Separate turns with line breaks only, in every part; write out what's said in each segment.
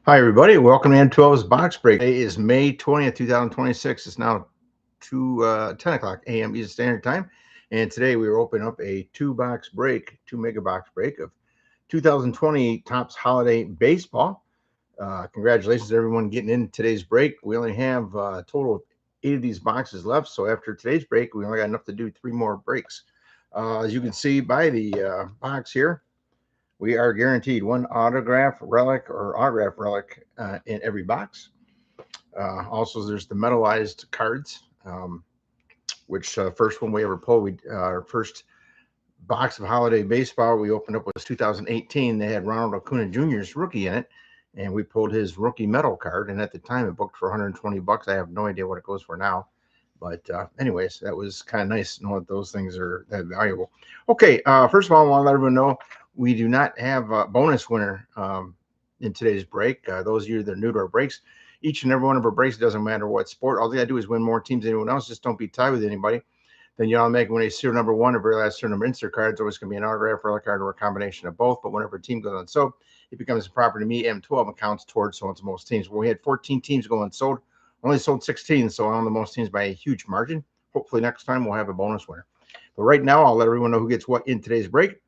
Hi, everybody. Welcome to N12's Box Break. Today is May 20th, 2026. It's now 10 o'clock a.m. Eastern Standard Time. And today we are opening up a two mega box break of 2020 Topps Holiday Baseball. Congratulations to everyone getting in today's break. We only have a total of 8 of these boxes left. So after today's break, we only got enough to do 3 more breaks. As you can see by the box here, we are guaranteed one autograph relic in every box. Also, there's the metallized cards, which first one we ever pulled, our first box of holiday baseball we opened up was 2018. They had Ronald Acuna Jr.'s rookie in it, and we pulled his rookie metal card. And at the time, it booked for 120 bucks. I have no idea what it goes for now. But anyways, that was kind of nice to know that those things are that valuable. Okay, first of all, I want to let everyone know we do not have a bonus winner in today's break. Those of you that are new to our breaks, each and every one of our breaks, doesn't matter what sport. All they got to do is win more teams than anyone else. Just don't be tied with anybody. Then you all make when a serial number one or very last serial number insert card. It's always going to be an autograph, relic card, or a combination of both. But whenever a team goes unsold, it becomes a proper to me. M12 accounts towards so it's most teams. Well, we had 14 teams go unsold, only sold 16, so on the most teams by a huge margin. Hopefully next time we'll have a bonus winner. But right now, I'll let everyone know who gets what in today's break.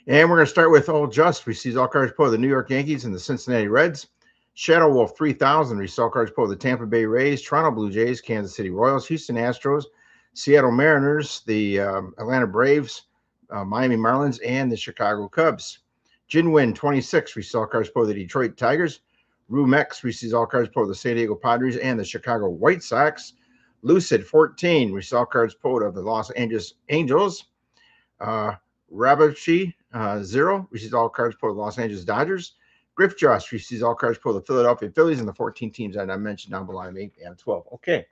And we're going to start with All Just receives all cards pulled the New York Yankees and the Cincinnati Reds. Shadow Wolf 3000 receives all cards pulled the Tampa Bay Rays, Toronto Blue Jays, Kansas City Royals, Houston Astros, Seattle Mariners, the Atlanta Braves, Miami Marlins, and the Chicago Cubs. Jinwin 26 receives all cards pulled the Detroit Tigers. Rumex receives all cards pulled the San Diego Padres and the Chicago White Sox. Lucid 14 receives all cards pulled of the Los Angeles Angels. Rabachi 0 receives all cards pulled the Los Angeles Dodgers. Griff Joss receives all cards pulled the Philadelphia Phillies and the 14 teams that I mentioned down below me and 12. Okay,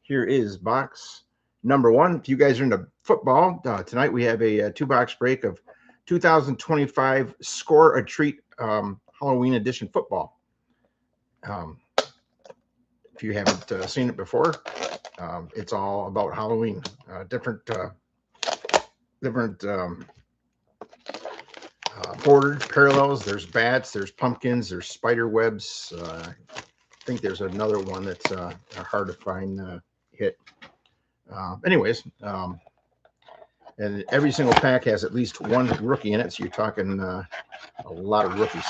here is box number one. If you guys are into football, tonight we have a 2-box break of 2025 Score a Treat Halloween edition football. If you haven't seen it before, it's all about Halloween. Different bordered parallels. There's bats, there's pumpkins, there's spider webs. I think there's another one that's hard to find hit. Anyways, and every single pack has at least one rookie in it, so you're talking a lot of rookies.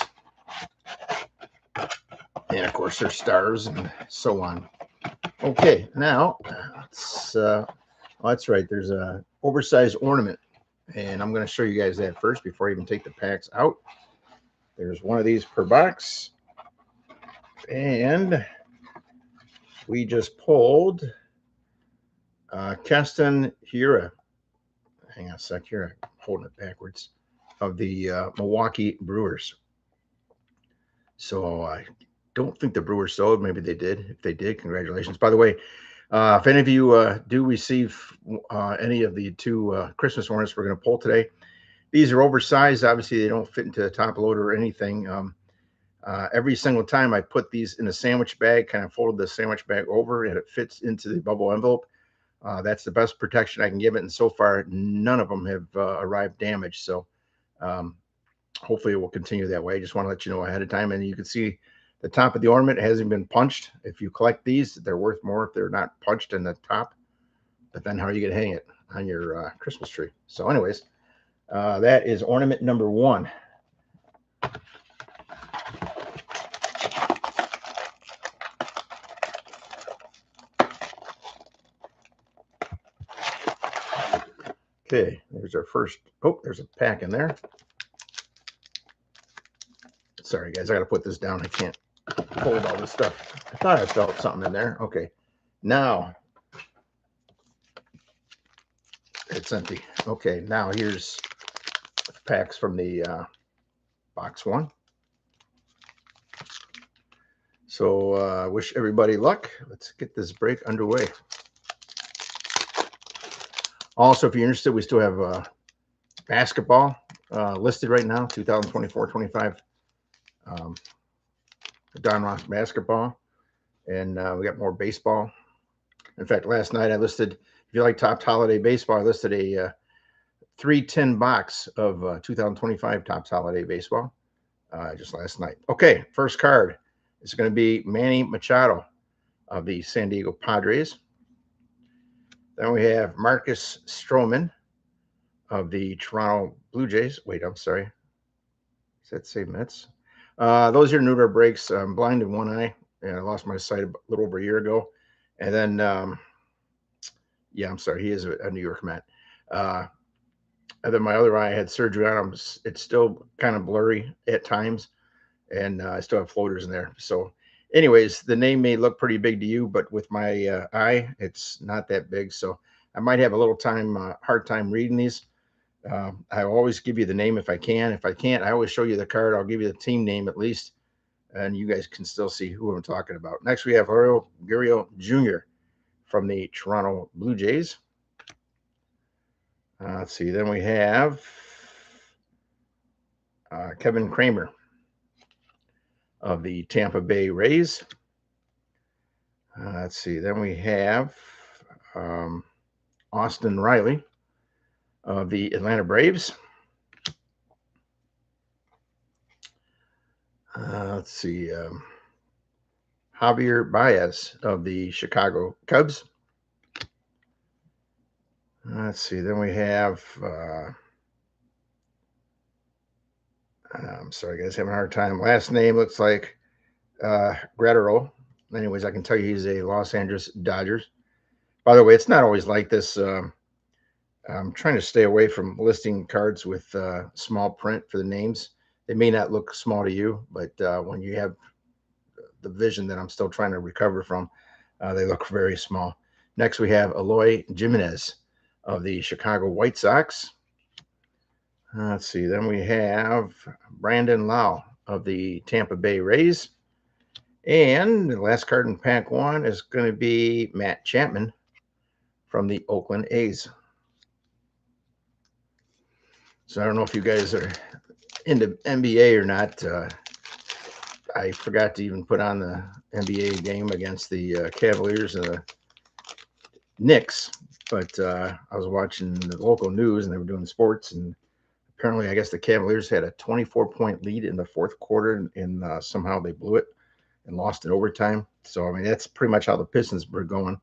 And of course, there's stars and so on. Okay, now that's right. There's a oversized ornament, and I'm going to show you guys that first before I even take the packs out. There's one of these per box, and we just pulled Keston Hiura. Hang on a sec here, I'm holding it backwards, of the Milwaukee Brewers. So I don't think the Brewers sold. Maybe they did. If they did, congratulations. By the way, if any of you do receive any of the 2 Christmas ornaments we're going to pull today, these are oversized. Obviously, they don't fit into the top loader or anything. Every single time I put these in a sandwich bag, kind of folded the sandwich bag over, and it fits into the bubble envelope. That's the best protection I can give it. And so far, none of them have arrived damaged. So hopefully it will continue that way. I just want to let you know ahead of time. And you can see the top of the ornament hasn't been punched. If you collect these, they're worth more if they're not punched in the top. But then how are you going to hang it on your Christmas tree? So anyways, that is ornament number 1. Okay, there's our first. Oh, there's a pack in there. Sorry, guys, I got to put this down. I can't hold all this stuff. I thought I felt something in there. Okay, now it's empty. Okay, now here's packs from the box 1. So wish everybody luck. Let's get this break underway. Also, if you're interested, we still have basketball listed right now, 2024-25 Don Ross basketball. And we got more baseball. In fact, last night I listed, if you like Topps Holiday Baseball, I listed a 310 box of 2025 Topps Holiday Baseball. just last night. Okay, first card is going to be Manny Machado of the San Diego Padres. Then we have Marcus Stroman of the Toronto Blue Jays. Wait, I'm sorry. Does that say Mets? Those are New York breaks. I'm blind in one eye, and I lost my sight a little over a year ago. And then, yeah, I'm sorry. He is a New York Met. And then my other eye, I had surgery on him. It's still kind of blurry at times, and I still have floaters in there. So, anyways, the name may look pretty big to you, but with my eye, it's not that big. So I might have a little hard time reading these. I always give you the name if I can. If I can't, I always show you the card. I'll give you the team name at least, and you guys can still see who I'm talking about. Next, we have Jorge Gurriel Jr. from the Toronto Blue Jays. Let's see. Then we have Kevin Kramer of the Tampa Bay Rays. Let's see. Then we have Austin Riley of the Atlanta Braves. Let's see. Javier Baez of the Chicago Cubs. Let's see. Then we have, I'm sorry, guys, having a hard time. Last name looks like Gratterall. Anyways, I can tell you he's a Los Angeles Dodgers. By the way, it's not always like this. I'm trying to stay away from listing cards with small print for the names. They may not look small to you, but when you have the vision that I'm still trying to recover from, they look very small. Next, we have Eloy Jimenez of the Chicago White Sox. Let's see. Then we have Brandon Lau of the Tampa Bay Rays. And the last card in pack one is going to be Matt Chapman from the Oakland A's. So I don't know if you guys are into NBA or not. I forgot to even put on the NBA game against the Cavaliers and the Knicks, but I was watching the local news and they were doing sports, and apparently I guess the Cavaliers had a 24-point lead in the fourth quarter, and somehow they blew it and lost in overtime. So, I mean, that's pretty much how the Pistons were going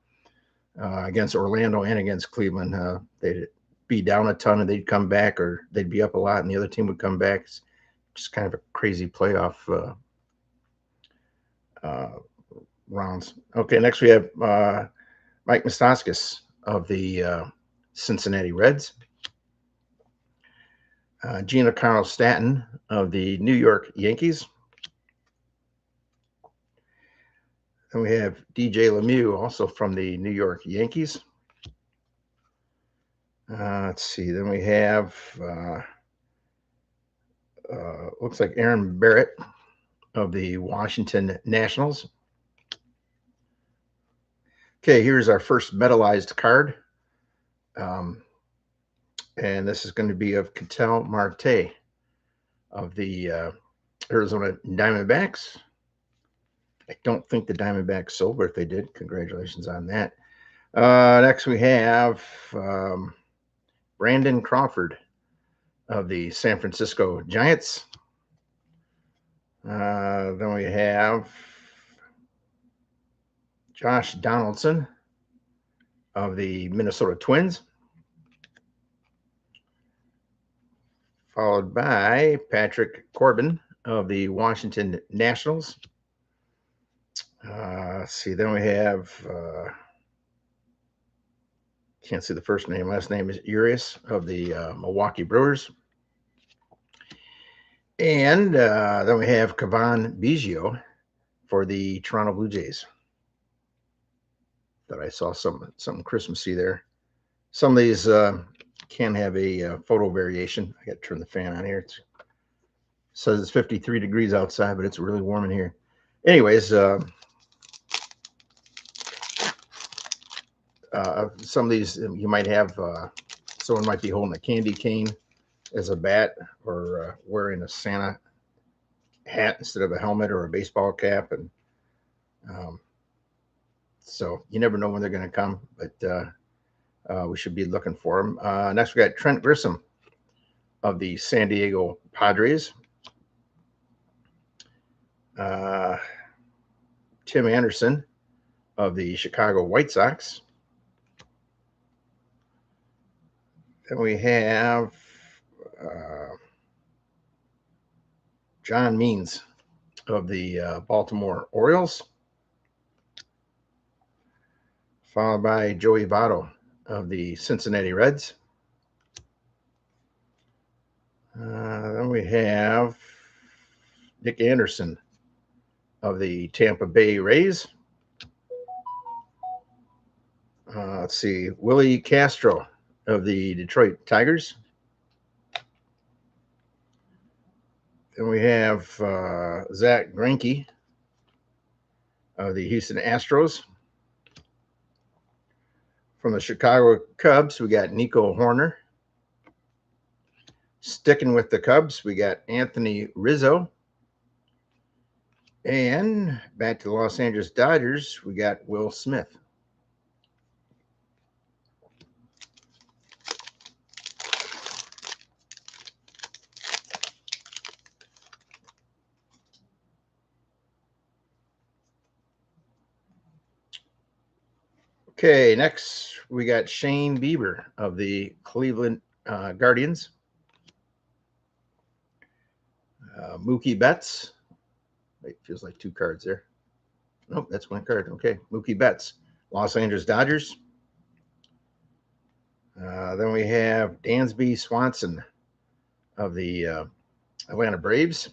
against Orlando and against Cleveland. They'd be down a ton and they'd come back, or they'd be up a lot and the other team would come back. It's just kind of a crazy playoff rounds. Okay, next we have Mike Moustakas of the Cincinnati Reds. Giancarlo Stanton of the New York Yankees. And we have DJ LeMahieu, also from the New York Yankees. Let's see. Then we have, looks like Aaron Barrett of the Washington Nationals. Okay, here's our first metallized card. And this is going to be of Ketel Marte of the Arizona Diamondbacks. I don't think the Diamondbacks sold, but if they did, congratulations on that. Next, we have Brandon Crawford of the San Francisco Giants. Then we have Josh Donaldson of the Minnesota Twins, followed by Patrick Corbin of the Washington Nationals. Let's see. Then we have, can't see the first name. Last name is Urias of the Milwaukee Brewers. And then we have Cavan Biggio for the Toronto Blue Jays. That I saw something Christmassy there. Some of these can have a photo variation. I got to turn the fan on here. It says it's 53 degrees outside, but it's really warm in here. Anyways, some of these you might have, someone might be holding a candy cane as a bat, or wearing a Santa hat instead of a helmet or a baseball cap. And so you never know when they're going to come, but we should be looking for them. Next, we got Trent Grissom of the San Diego Padres. Tim Anderson of the Chicago White Sox. Then we have John Means of the Baltimore Orioles, followed by Joey Votto of the Cincinnati Reds. Then we have Nick Anderson of the Tampa Bay Rays. Let's see, Willie Castro of the Detroit Tigers. Then we have Zach Greinke of the Houston Astros. From the Chicago Cubs, we got Nico Hoerner. Sticking with the Cubs, we got Anthony Rizzo. And back to the Los Angeles Dodgers, we got Will Smith. Okay, next we got Shane Bieber of the Cleveland Guardians. Mookie Betts. Wait, feels like two cards there. Nope, that's one card. Okay, Mookie Betts, Los Angeles Dodgers. Then we have Dansby Swanson of the Atlanta Braves.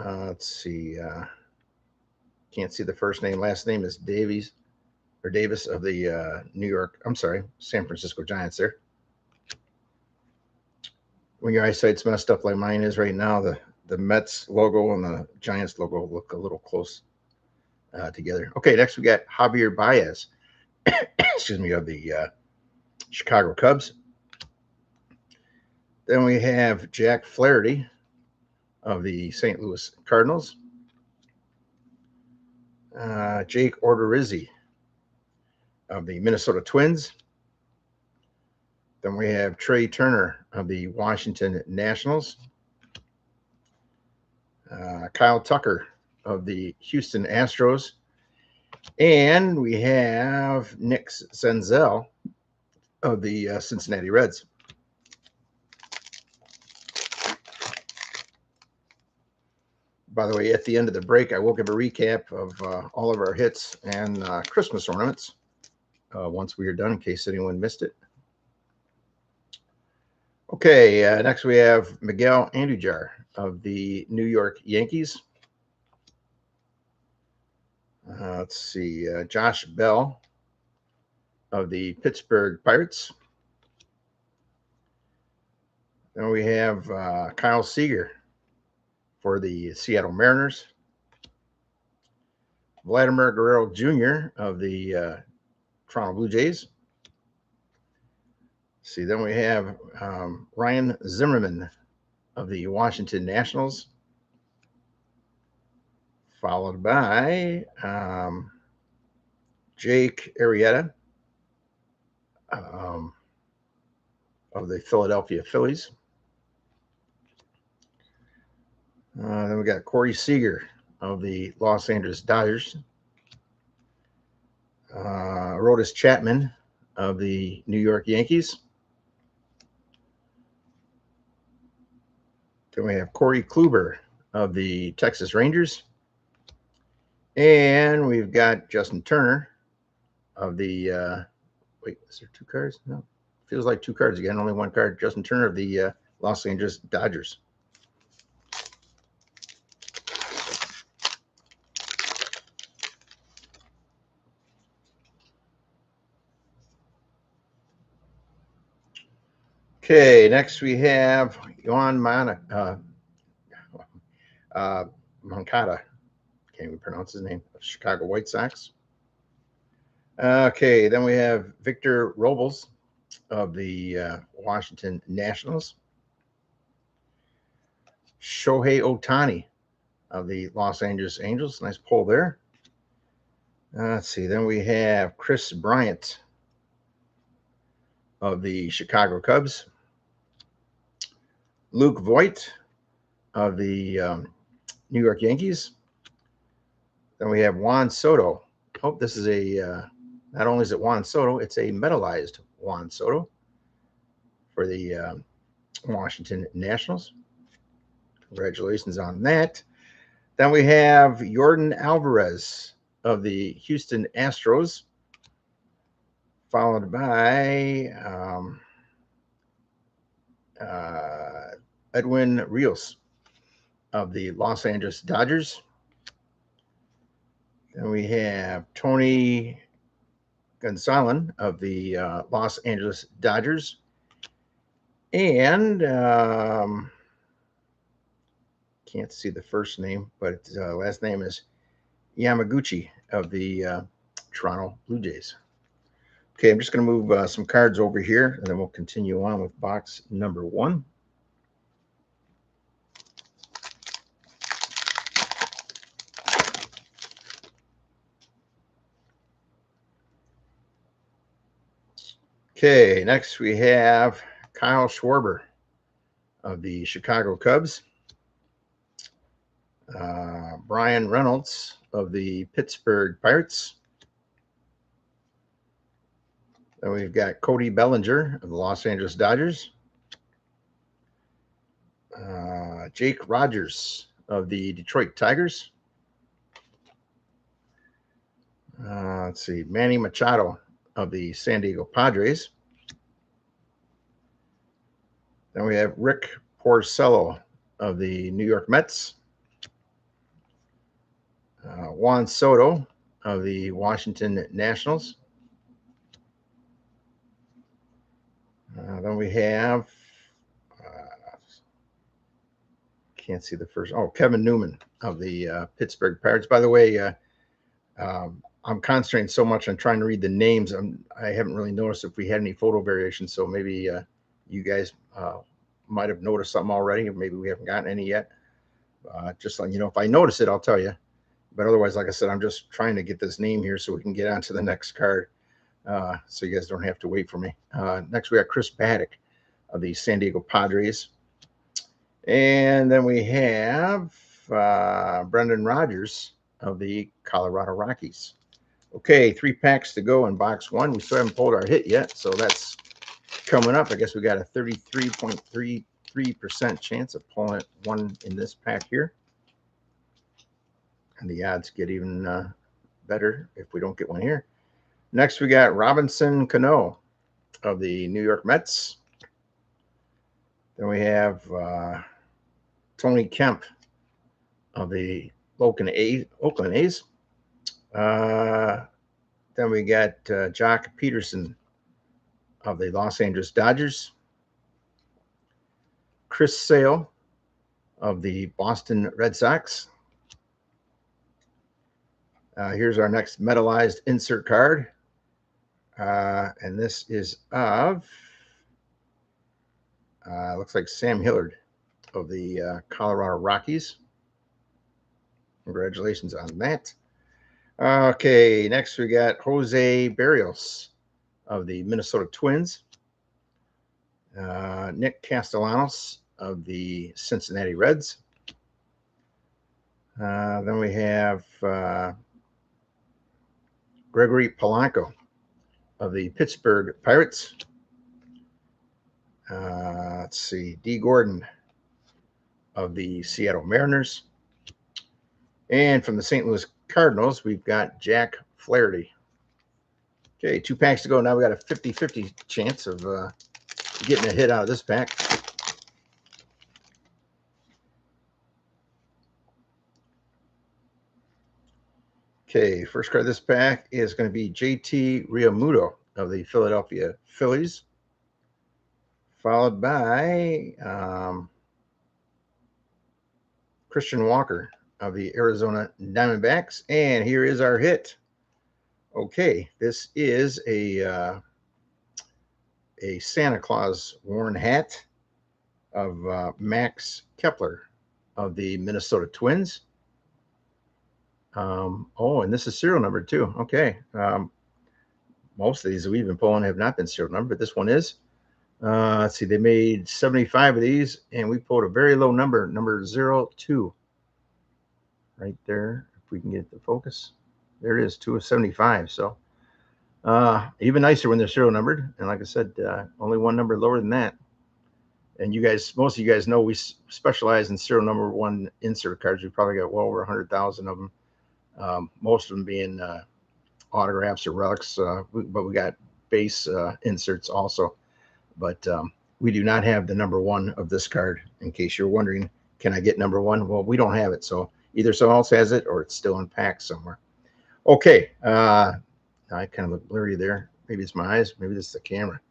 Let's see. Can't see the first name. Last name is Davis of the San Francisco Giants there. When your eyesight's messed up like mine is right now, the Mets logo and the Giants logo look a little close together. Okay, next we got Javier Baez, excuse me, of the Chicago Cubs. Then we have Jack Flaherty of the St. Louis Cardinals. Jake Odorizzi of the Minnesota Twins. Then we have Trey Turner of the Washington Nationals. Kyle Tucker of the Houston Astros. And we have Nick Senzel of the Cincinnati Reds. By the way, at the end of the break, I will give a recap of all of our hits and Christmas ornaments once we are done, in case anyone missed it. Okay, next we have Miguel Andujar of the New York Yankees. Let's see, Josh Bell of the Pittsburgh Pirates. Then we have Kyle Seager for the Seattle Mariners. Vladimir Guerrero Jr. of the Toronto Blue Jays. See, then we have Ryan Zimmerman of the Washington Nationals, followed by Jake Arrieta of the Philadelphia Phillies. Then we got Corey Seager of the Los Angeles Dodgers. Aroldis Chapman of the New York Yankees. Then we have Corey Kluber of the Texas Rangers. And we've got Justin Turner of the, wait, is there two cards? No, feels like two cards again, only one card. Justin Turner of the Los Angeles Dodgers. Okay, next we have Yoan Moncada. Can't even pronounce his name. Of Chicago White Sox. Okay, then we have Victor Robles of the Washington Nationals. Shohei Ohtani of the Los Angeles Angels. Nice pull there. Let's see. Then we have Chris Bryant of the Chicago Cubs. Luke Voigt of the New York Yankees. Then we have Juan Soto. Oh, this is not only is it Juan Soto, it's a metallized Juan Soto for the Washington Nationals. Congratulations on that. Then we have Yordan Alvarez of the Houston Astros, followed by Edwin Rios of the Los Angeles Dodgers. Then we have Tony Gonsolin of the Los Angeles Dodgers. And can't see the first name, but last name is Yamaguchi of the Toronto Blue Jays. Okay, I'm just going to move some cards over here, and then we'll continue on with box number 1. Okay, next we have Kyle Schwarber of the Chicago Cubs. Brian Reynolds of the Pittsburgh Pirates. Then we've got Cody Bellinger of the Los Angeles Dodgers. Jake Rogers of the Detroit Tigers. Let's see, Manny Machado of the San Diego Padres. Then we have Rick Porcello of the New York Mets. Juan Soto of the Washington Nationals. Then we have, can't see the first, Kevin Newman of the Pittsburgh Pirates. By the way, I'm concentrating so much on trying to read the names. I haven't really noticed if we had any photo variations, so maybe you guys might have noticed something already, or maybe we haven't gotten any yet. Just letting you know, if I notice it, I'll tell you. But otherwise, like I said, I'm just trying to get this name here so we can get on to the next card, so you guys don't have to wait for me. Next, we got Chris Paddock of the San Diego Padres. And then we have Brendan Rodgers of the Colorado Rockies. Okay, 3 packs to go in box 1. We still haven't pulled our hit yet, so that's coming up. I guess we got a 33.33% chance of pulling one in this pack here. And the odds get even better if we don't get one here. Next, we got Robinson Cano of the New York Mets. Then we have Tony Kemp of the Oakland A's. Then we got Jock Peterson of the Los Angeles Dodgers. Chris Sale of the Boston Red Sox. Here's our next metallized insert card. And this is of, looks like Sam Hillard of the Colorado Rockies. Congratulations on that. Okay, next we got Jose Barrios of the Minnesota Twins. Nick Castellanos of the Cincinnati Reds. Then we have Gregory Polanco of the Pittsburgh Pirates. Let's see, D. Gordon of the Seattle Mariners. And from the St. Louis Cardinals, we've got Jack Flaherty. Okay, 2 packs to go. Now we got a 50-50 chance of getting a hit out of this pack. Okay, first card of this pack is going to be JT Realmuto of the Philadelphia Phillies, followed by Christian Walker of the Arizona Diamondbacks. And here is our hit. Okay, this is a Santa Claus worn hat of Max Kepler of the Minnesota Twins. And this is serial number too. Okay. Most of these that we've been pulling have not been serial number, but this one is. Let's see, they made 75 of these, and we pulled a very low number, number 02, right there. If we can get the focus, there it is, 2 of 75. So even nicer when they're serial numbered. And like I said, only one number lower than that. And you guys, most of you guys know we specialize in serial number 1 insert cards. We probably got well over 100,000 of them. Most of them being autographs or relics, but we got base inserts also. But we do not have the number 1 of this card. In case you're wondering, can I get number 1? Well, we don't have it. So either someone else has it or it's still in packs somewhere. Okay. I kind of look blurry there. Maybe it's my eyes. Maybe this is the camera.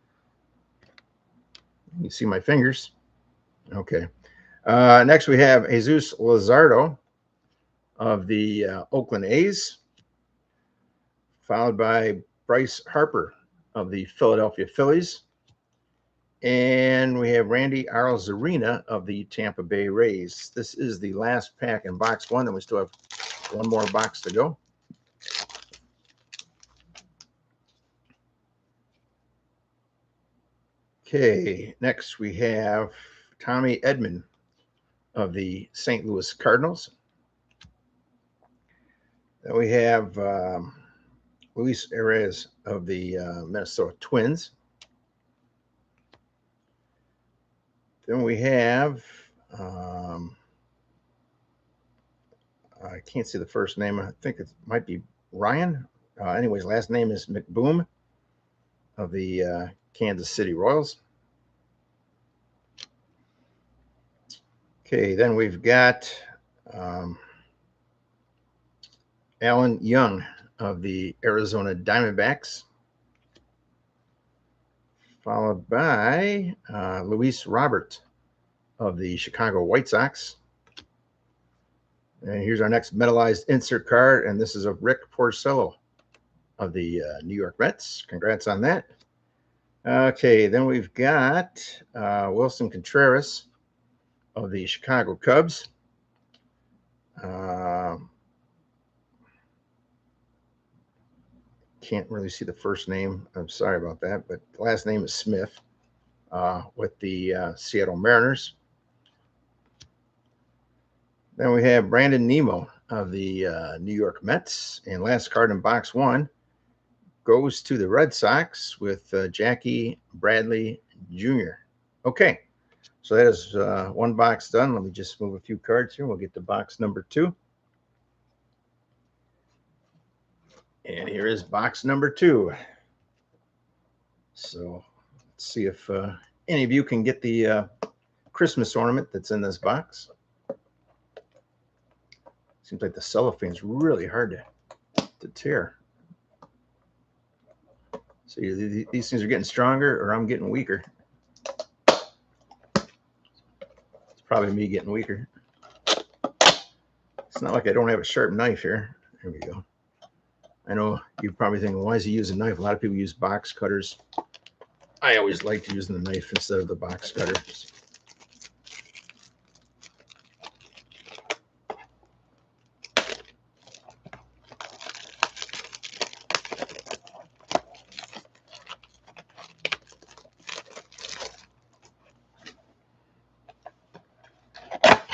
You see my fingers. Okay. Next, we have Jesus Luzardo of the Oakland A's, followed by Bryce Harper of the Philadelphia Phillies. And we have Randy Arozarena of the Tampa Bay Rays. This is the last pack in box 1, and we still have one more box to go. Okay, next we have Tommy Edman of the St. Louis Cardinals. Then we have Luis Arraez of the Minnesota Twins. Then we have, I can't see the first name. I think it might be Ryan. Anyways, last name is McBoom of the Kansas City Royals. Okay, then we've got Alan Young of the Arizona Diamondbacks, followed by Luis Robert of the Chicago White Sox. And here's our next metallized insert card, and this is of Rick Porcello of the New York Mets. Congrats on that. Okay, then we've got Wilson Contreras of the Chicago Cubs. Can't really see the first name. I'm sorry about that, but the last name is Smith with the Seattle Mariners. Then we have Brandon Nimmo of the New York Mets. And last card in box 1 goes to the Red Sox with Jackie Bradley Jr. Okay, so that is one box done. Let me just move a few cards here. We'll get to box number 2. And here is box number 2. So let's see if any of you can get the Christmas ornament that's in this box. Seems like the cellophane's really hard to tear. So these things are getting stronger, or I'm getting weaker. It's probably me getting weaker. It's not like I don't have a sharp knife here. There we go. I know you're probably thinking, why is he using a knife? A lot of people use box cutters. I always liked using the knife instead of the box cutter.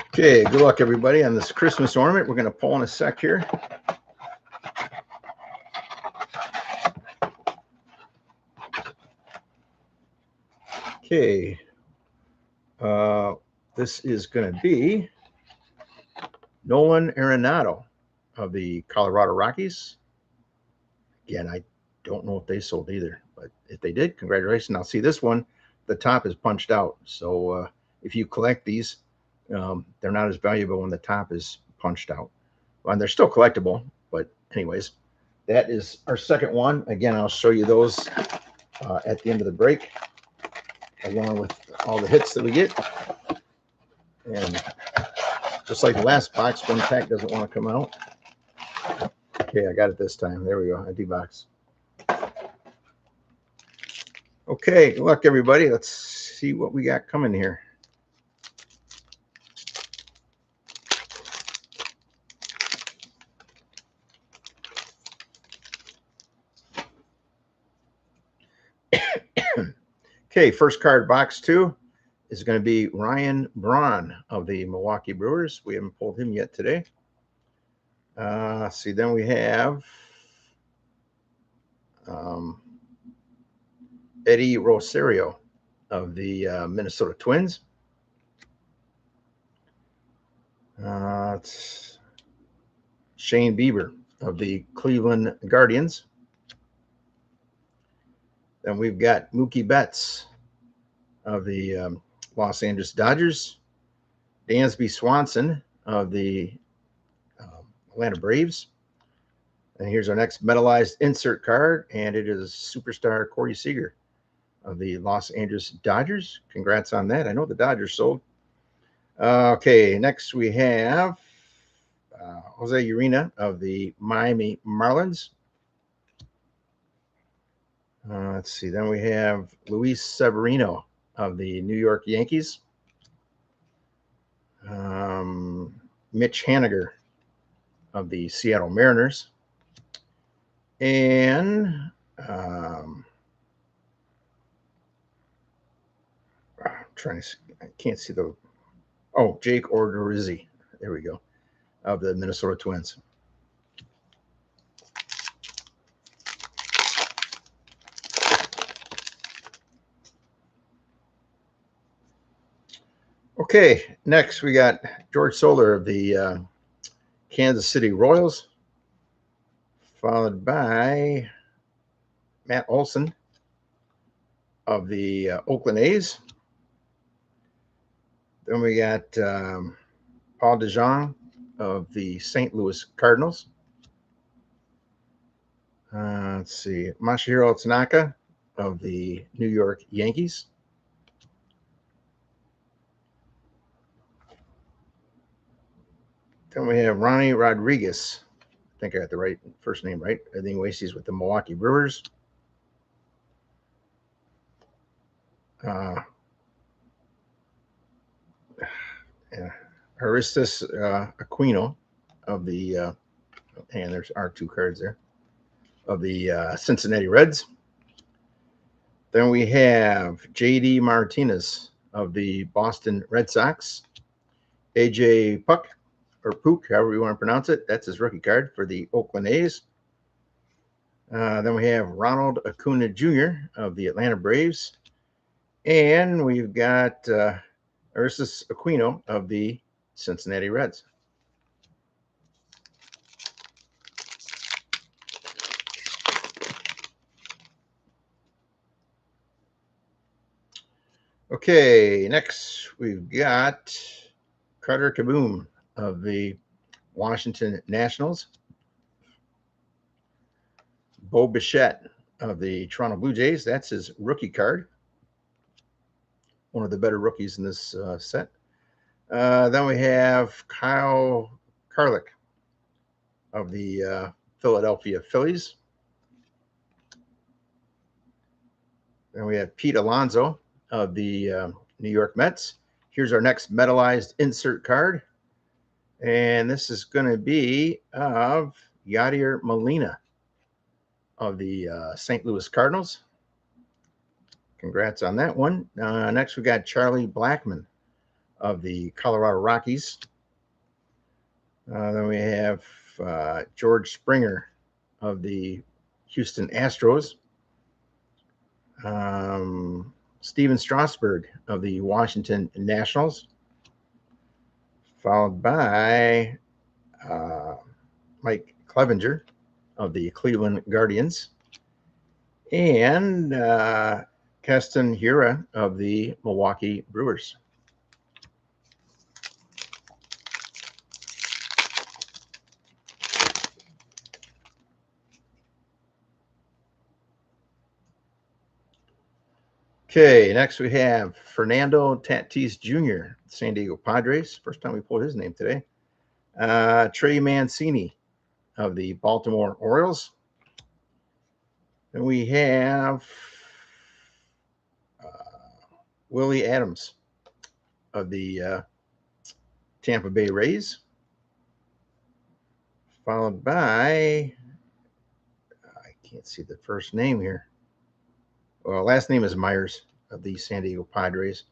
Okay, good luck, everybody, on this Christmas ornament. We're going to pull in a sec here. Okay, this is going to be Nolan Arenado of the Colorado Rockies. Again, I don't know if they sold either, but if they did, congratulations. Now, see this one, the top is punched out. So if you collect these, they're not as valuable when the top is punched out. Well, and they're still collectible, but anyways, that is our second one. Again, I'll show you those at the end of the break, along with all the hits that we get. And just like the last box, one pack doesn't want to come out. Okay, I got it this time. There we go, empty box. Okay, good luck, everybody. Let's see what we got coming here. Okay, first card, box 2, is going to be Ryan Braun of the Milwaukee Brewers. We haven't pulled him yet today. See, then we have Eddie Rosario of the Minnesota Twins. It's Shane Bieber of the Cleveland Guardians. Then we've got Mookie Betts of the Los Angeles Dodgers. Dansby Swanson of the Atlanta Braves. And here's our next metallized insert card, and it is superstar Corey Seager of the Los Angeles Dodgers. Congrats on that. I know the Dodgers sold. Okay, next we have Jose Urena of the Miami Marlins. Let's see. Then we have Luis Severino of the New York Yankees. Mitch Haniger of the Seattle Mariners. And I'm trying to see, I can't see the, oh, Jake Odorizzi. There we go. Of the Minnesota Twins. Okay, next we got George Soler of the Kansas City Royals, followed by Matt Olson of the Oakland A's. Then we got Paul DeJong of the St. Louis Cardinals. Let's see, Masahiro Tanaka of the New York Yankees. Then we have Ronnie Rodriguez. I think I got the right first name right. Anyways, he's with the Milwaukee Brewers. Aristus Aquino of the, and there's our 2 cards there, of the Cincinnati Reds. Then we have JD Martinez of the Boston Red Sox. AJ Puck, or Pook, however you want to pronounce it. That's his rookie card for the Oakland A's. Then we have Ronald Acuna Jr. of the Atlanta Braves. And we've got Aristus Aquino of the Cincinnati Reds. Okay, next we've got Carter Kieboom of the Washington Nationals. Bo Bichette of the Toronto Blue Jays. That's his rookie card. One of the better rookies in this set. Then we have Kyle Karlik of the Philadelphia Phillies. Then we have Pete Alonso of the New York Mets. Here's our next metallized insert card. And this is going to be of Yadier Molina of the St. Louis Cardinals. Congrats on that one. Next, we got Charlie Blackmon of the Colorado Rockies. Then we have George Springer of the Houston Astros. Steven Strasburg of the Washington Nationals, followed by Mike Clevinger of the Cleveland Guardians, and Keston Hiura of the Milwaukee Brewers. Okay, next we have Fernando Tatis Jr., San Diego Padres. First time we pulled his name today. Trey Mancini of the Baltimore Orioles. Then we have Willie Adams of the Tampa Bay Rays, followed by, I can't see the first name here. Well, last name is Myers, of the San Diego Padres.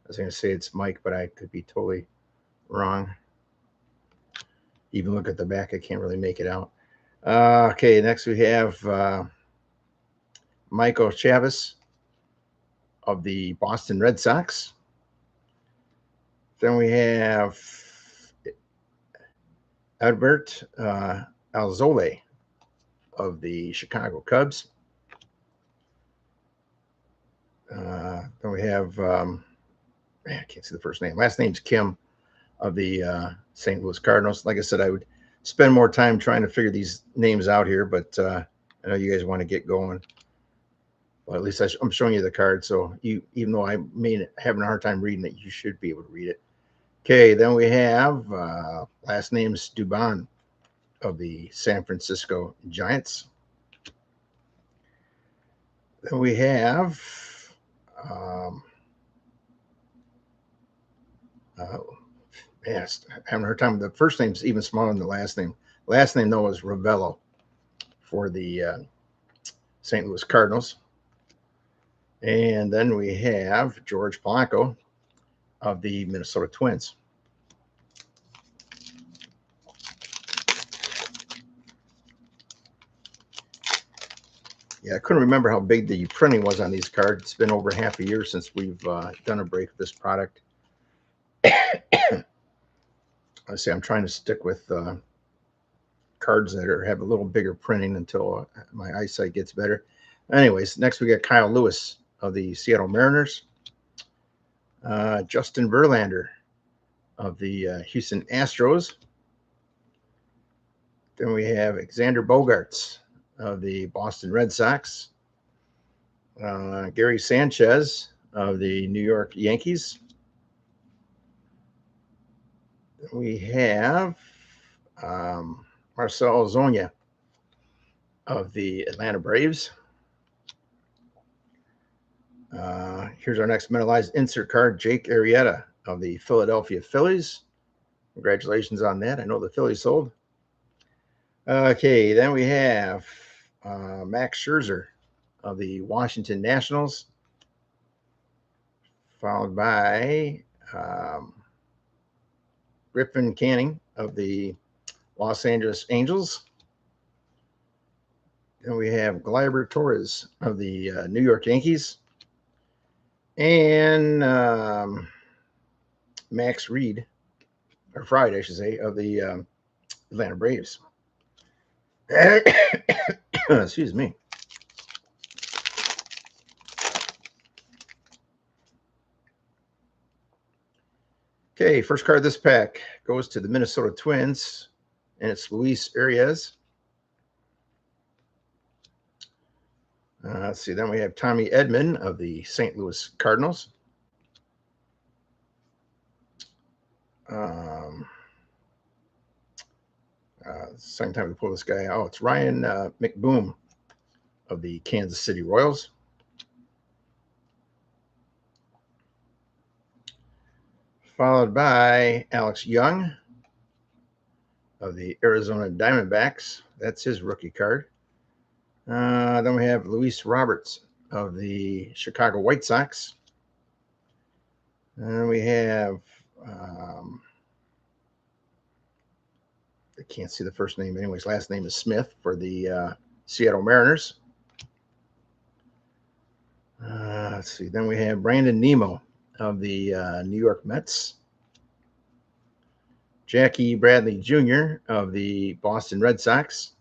I was going to say it's Mike, but I could be totally wrong. Even look at the back, I can't really make it out. Okay, next we have Michael Chavis of the Boston Red Sox. Then we have Albert Alzolay of the Chicago Cubs. Then we have, I can't see the first name. Last name's Kim of the St. Louis Cardinals. Like I said, I would spend more time trying to figure these names out here, but I know you guys want to get going. Well, at least I'm showing you the card, so even though I may having a hard time reading it, you should be able to read it. Okay, then we have last name's Dubon of the San Francisco Giants. Then we have yes, I haven't heard time. The first name's even smaller than the last name. Last name though is Ravello for the St. Louis Cardinals. And then we have George Polanco of the Minnesota Twins. Yeah, I couldn't remember how big the printing was on these cards. It's been over half a year since we've done a break of this product. I say I'm trying to stick with cards that have a little bigger printing until my eyesight gets better. Anyways, next we got Kyle Lewis of the Seattle Mariners. Justin Verlander of the Houston Astros. Then we have Xander Bogaerts of the Boston Red Sox. Gary Sanchez of the New York Yankees. Then we have Marcell Ozuna of the Atlanta Braves. Here's our next metallized insert card, Jake Arrieta of the Philadelphia Phillies. Congratulations on that. I know the Phillies sold. Okay, then we have Max Scherzer of the Washington Nationals, followed by Griffin Canning of the Los Angeles Angels. Then we have Gleyber Torres of the New York Yankees. And Max Reed, or Fried, I should say, of the Atlanta Braves. Excuse me. Okay, first card of this pack goes to the Minnesota Twins, and it's Luis Arias. Let's see, then we have Tommy Edman of the St. Louis Cardinals. Second time we pull this guy. Oh, it's Ryan McBoom of the Kansas City Royals. Followed by Alex Young of the Arizona Diamondbacks. That's his rookie card. Then we have Luis Roberts of the Chicago White Sox. And we have, I can't see the first name anyways. Last name is Smith for the Seattle Mariners. Let's see. Then we have Brandon Nimmo of the New York Mets. Jackie Bradley Jr. of the Boston Red Sox.